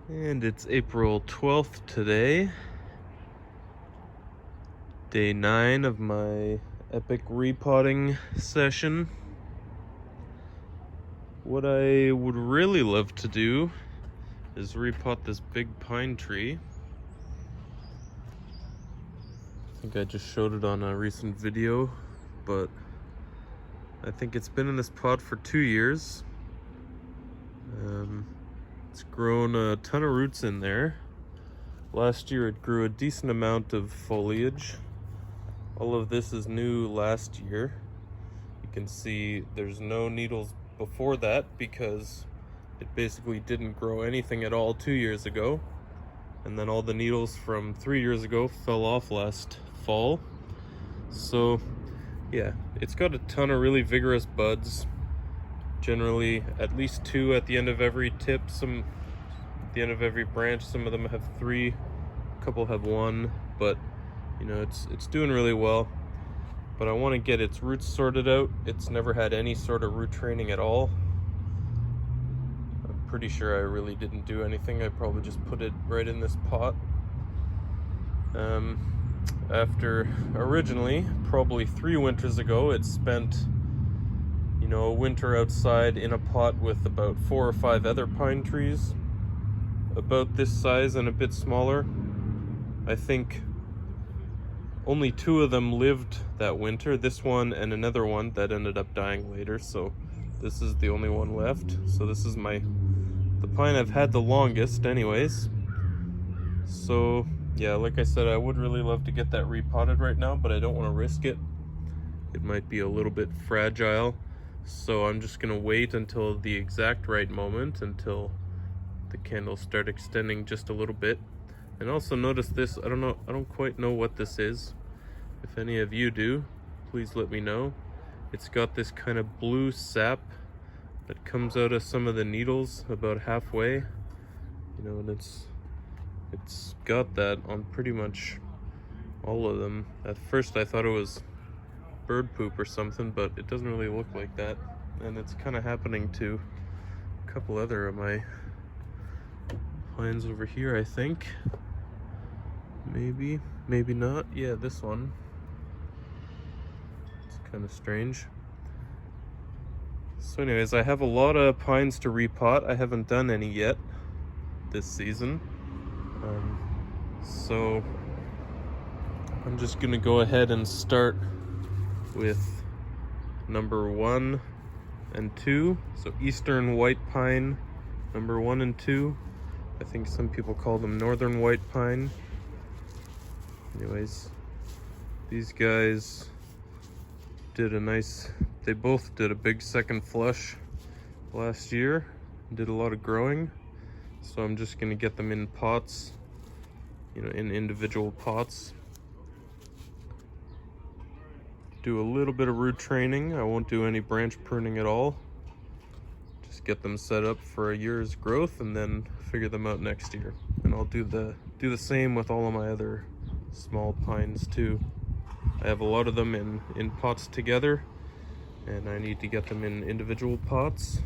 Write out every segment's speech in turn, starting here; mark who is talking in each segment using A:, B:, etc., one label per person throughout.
A: And it's April 12th today, day 9 of my epic repotting session. What I would really love to do is repot this big pine tree. I think I just showed it on a recent video, but I think it's been in this pot for 2 years. It's grown a ton of roots in there. Last year it grew a decent amount of foliage. All of this is new last year. You can see there's no needles before that because it basically didn't grow anything at all 2 years ago. And then all the needles from 3 years ago fell off last fall. So yeah, it's got a ton of really vigorous buds. Generally at least 2 at the end of every tip, some at the end of every branch. Some of them have 3, a couple have 1, but you know, it's doing really well. But I want to get its roots sorted out. It's never had any sort of root training at all. I'm pretty sure I really didn't do anything. I probably just put it right in this pot. After originally, probably 3 winters ago, it spent a winter outside in a pot with about 4 or 5 other pine trees, about this size and a bit smaller. I think only 2 of them lived that winter, this one and another one that ended up dying later, so this is the only one left. So this is the pine I've had the longest anyways. So yeah, like I said, I would really love to get that repotted right now, but I don't want to risk it. It might be a little bit fragile. So I'm just gonna wait until the exact right moment, until the candles start extending just a little bit. And also notice this, I don't quite know what this is. If any of you do, please let me know. It's got this kind of blue sap that comes out of some of the needles about halfway. And it's got that on pretty much all of them. At first I thought it was bird poop or something, but it doesn't really look like that. And it's kind of happening to a couple other of my pines over here, I think. Maybe not. Yeah, this one. It's kind of strange. So anyways, I have a lot of pines to repot. I haven't done any yet this season. So I'm just gonna go ahead and start with number 1 and 2. So Eastern White Pine, number 1 and 2. I think some people call them Northern White Pine. Anyways, these guys they both did a big second flush last year, did a lot of growing. So I'm just gonna get them in pots, in individual pots. Do a little bit of root training. I won't do any branch pruning at all. Just get them set up for a year's growth and then figure them out next year. And I'll do the same with all of my other small pines too. I have a lot of them in pots together, and I need to get them in individual pots.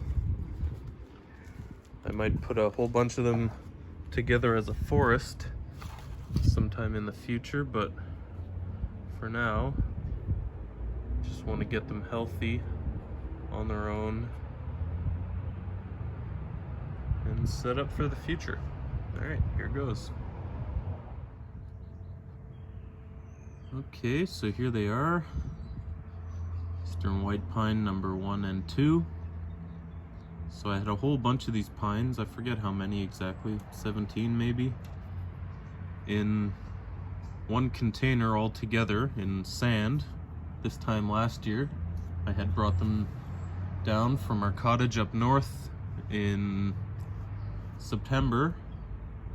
A: I might put a whole bunch of them together as a forest sometime in the future, but for now, just want to get them healthy on their own and set up for the future. All right, here goes. Okay, so here they are. Eastern White Pine number 1 and 2. So I had a whole bunch of these pines, I forget how many exactly, 17 maybe, in one container all together in sand. This time last year, I had brought them down from our cottage up north in September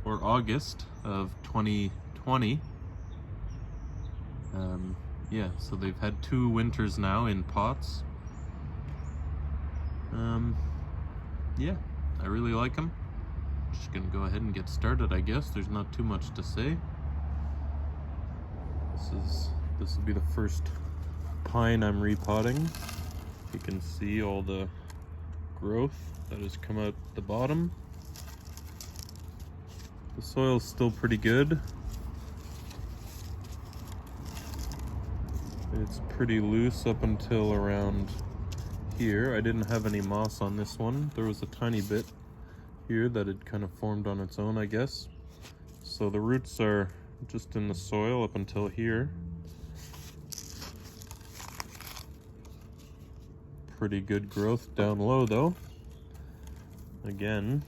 A: or August of 2020. Yeah, so they've had 2 winters now in pots. Yeah, I really like them. Just gonna go ahead and get started, I guess. There's not too much to say. This will be the first pine I'm repotting. You can see all the growth that has come out the bottom. The soil's still pretty good. It's pretty loose up until around here. I didn't have any moss on this one. There was a tiny bit here that had kind of formed on its own, I guess. So the roots are just in the soil up until here. Pretty good growth down low though. Again,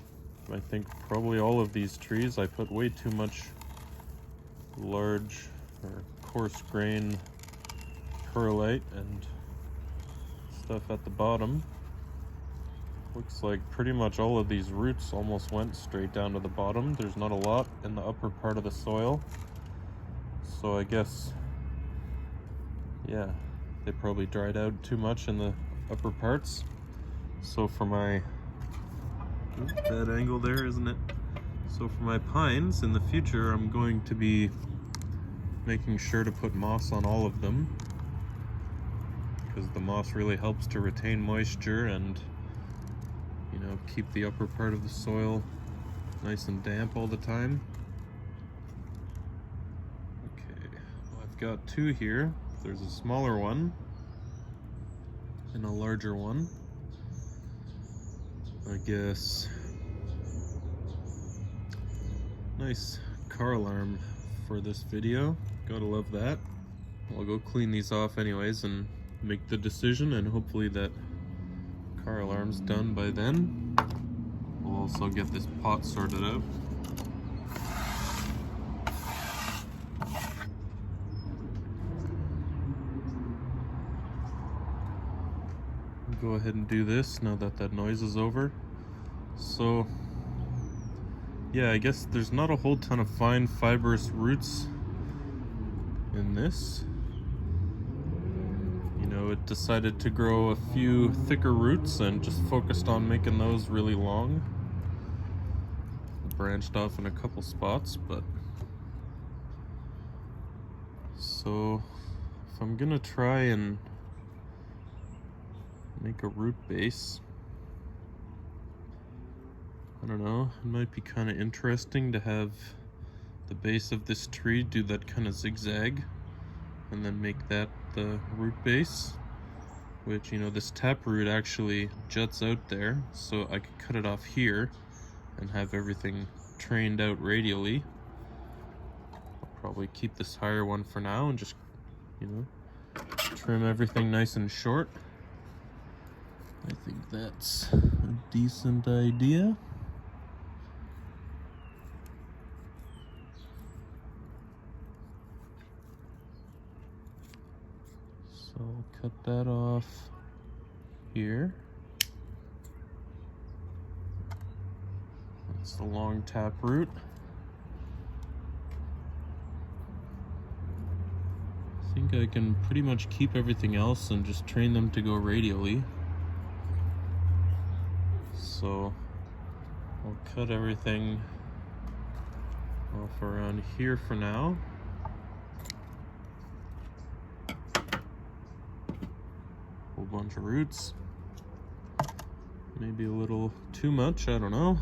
A: I think probably all of these trees, I put way too much large or coarse grain perlite and stuff at the bottom. Looks like pretty much all of these roots almost went straight down to the bottom. There's not a lot in the upper part of the soil. So I guess, yeah, they probably dried out too much in the upper parts. So for my, bad angle there, isn't it? So for my pines in the future, I'm going to be making sure to put moss on all of them, because the moss really helps to retain moisture and, you know, keep the upper part of the soil nice and damp all the time. Okay, well, I've got two here. There's a smaller one and a larger one. I guess nice car alarm for this video. Gotta love that. I'll go clean these off anyways and make the decision, and hopefully that car alarm's done by then. We'll also get this pot sorted out. Go ahead and do this now that that noise is over. So yeah, I guess there's not a whole ton of fine fibrous roots in this. You know, it decided to grow a few thicker roots and just focused on making those really long. Branched off in a couple spots, but so if I'm gonna try and make a root base, I don't know, it might be kind of interesting to have the base of this tree do that kind of zigzag and then make that the root base, which, you know, this taproot actually juts out there, so I could cut it off here and have everything trained out radially. I'll probably keep this higher one for now and just, you know, trim everything nice and short. I think that's a decent idea. So I'll cut that off here. That's the long tap root. I think I can pretty much keep everything else and just train them to go radially. So I'll cut everything off around here for now. Whole bunch of roots. Maybe a little too much, I don't know.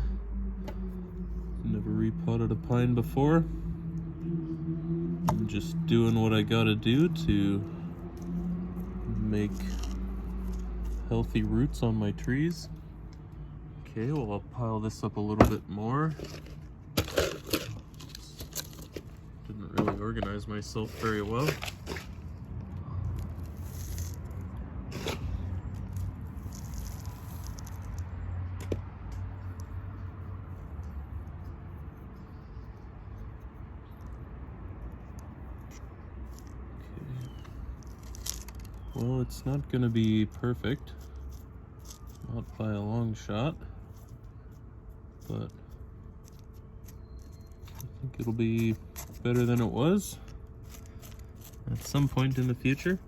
A: Never repotted a pine before. I'm just doing what I gotta do to make healthy roots on my trees. Okay, well, I'll pile this up a little bit more. Didn't really organize myself very well. Well, it's not gonna be perfect, not by a long shot, but I think it'll be better than it was at some point in the future.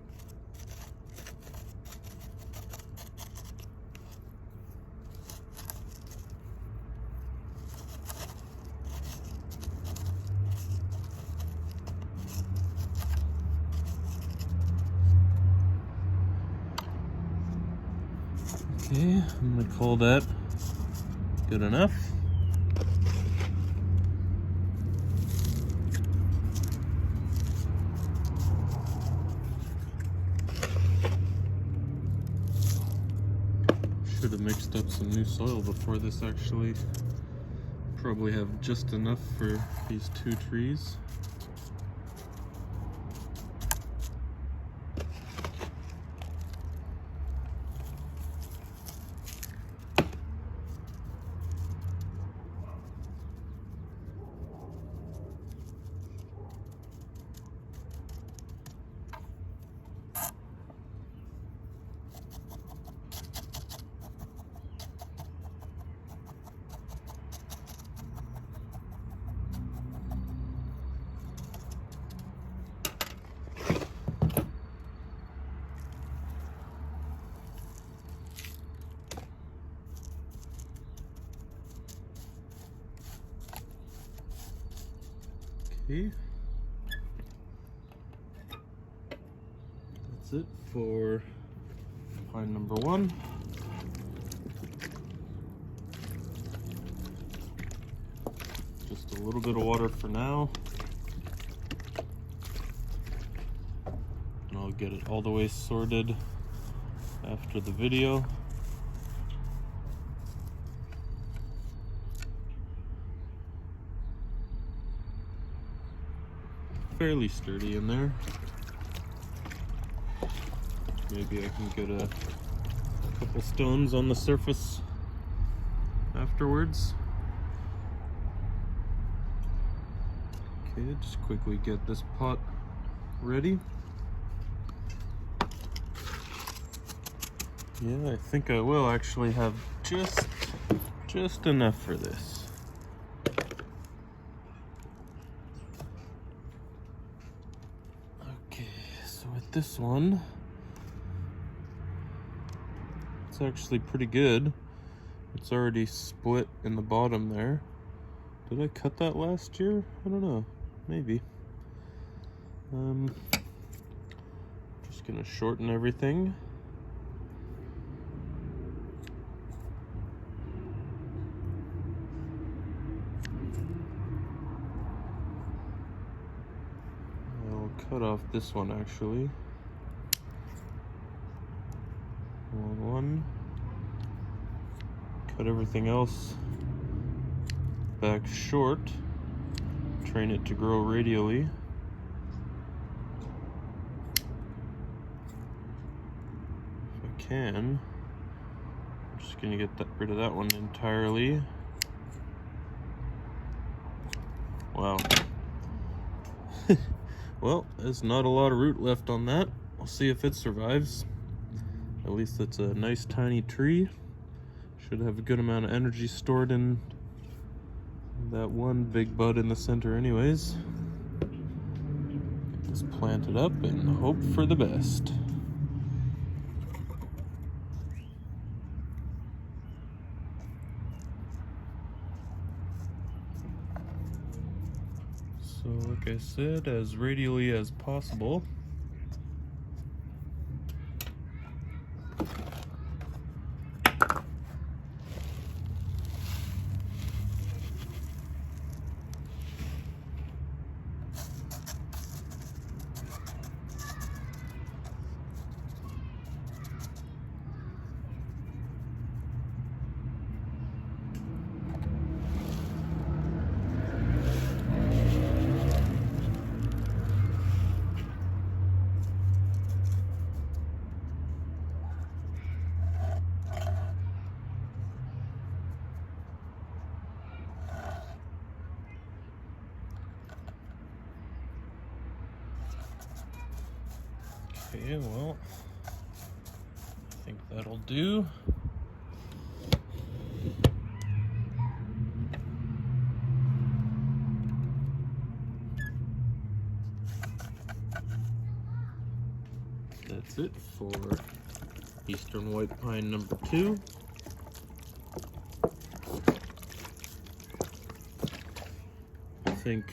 A: Okay, I'm gonna call that good enough. mixed up some new soil before this actually. Probably have just enough for these 2 trees. Okay. That's it for pine number 1. Just a little bit of water for now. And I'll get it all the way sorted after the video. Fairly sturdy in there. Maybe I can get a couple stones on the surface afterwards. Okay, just quickly get this pot ready. Yeah, I think I will actually have just enough for this. This one, it's actually pretty good. It's already split in the bottom there. Did I cut that last year? I don't know, maybe. Just gonna shorten everything. I'll cut off this one actually. One. Cut everything else back short. Train it to grow radially. If I can. I'm just gonna get rid of that one entirely. Wow. Well, there's not a lot of root left on that. I'll see if it survives. At least it's a nice tiny tree. Should have a good amount of energy stored in that one big bud in the center anyways. Get this planted up and hope for the best. So like I said, as radially as possible. Okay, well, I think that'll do. That's it for Eastern White Pine number 2. I think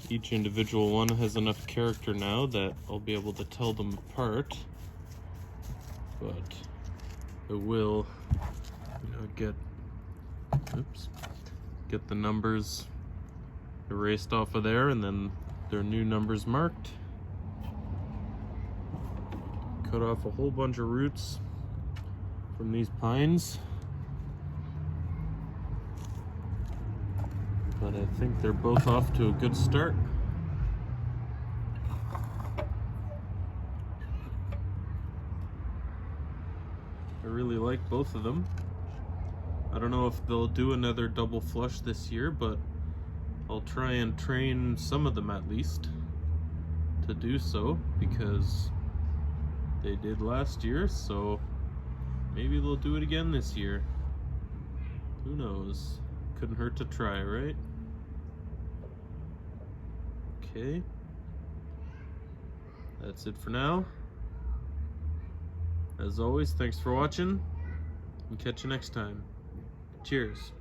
A: each individual one has enough character now that I'll be able to tell them apart, but it will, get the numbers erased off of there and then their new numbers marked. Cut off a whole bunch of roots from these pines. But I think they're both off to a good start. I really like both of them. I don't know if they'll do another double flush this year, but I'll try and train some of them at least to do so, because they did last year, so maybe they'll do it again this year. Who knows? Couldn't hurt to try, right? Okay. That's it for now. As always, thanks for watching, and catch you next time. Cheers.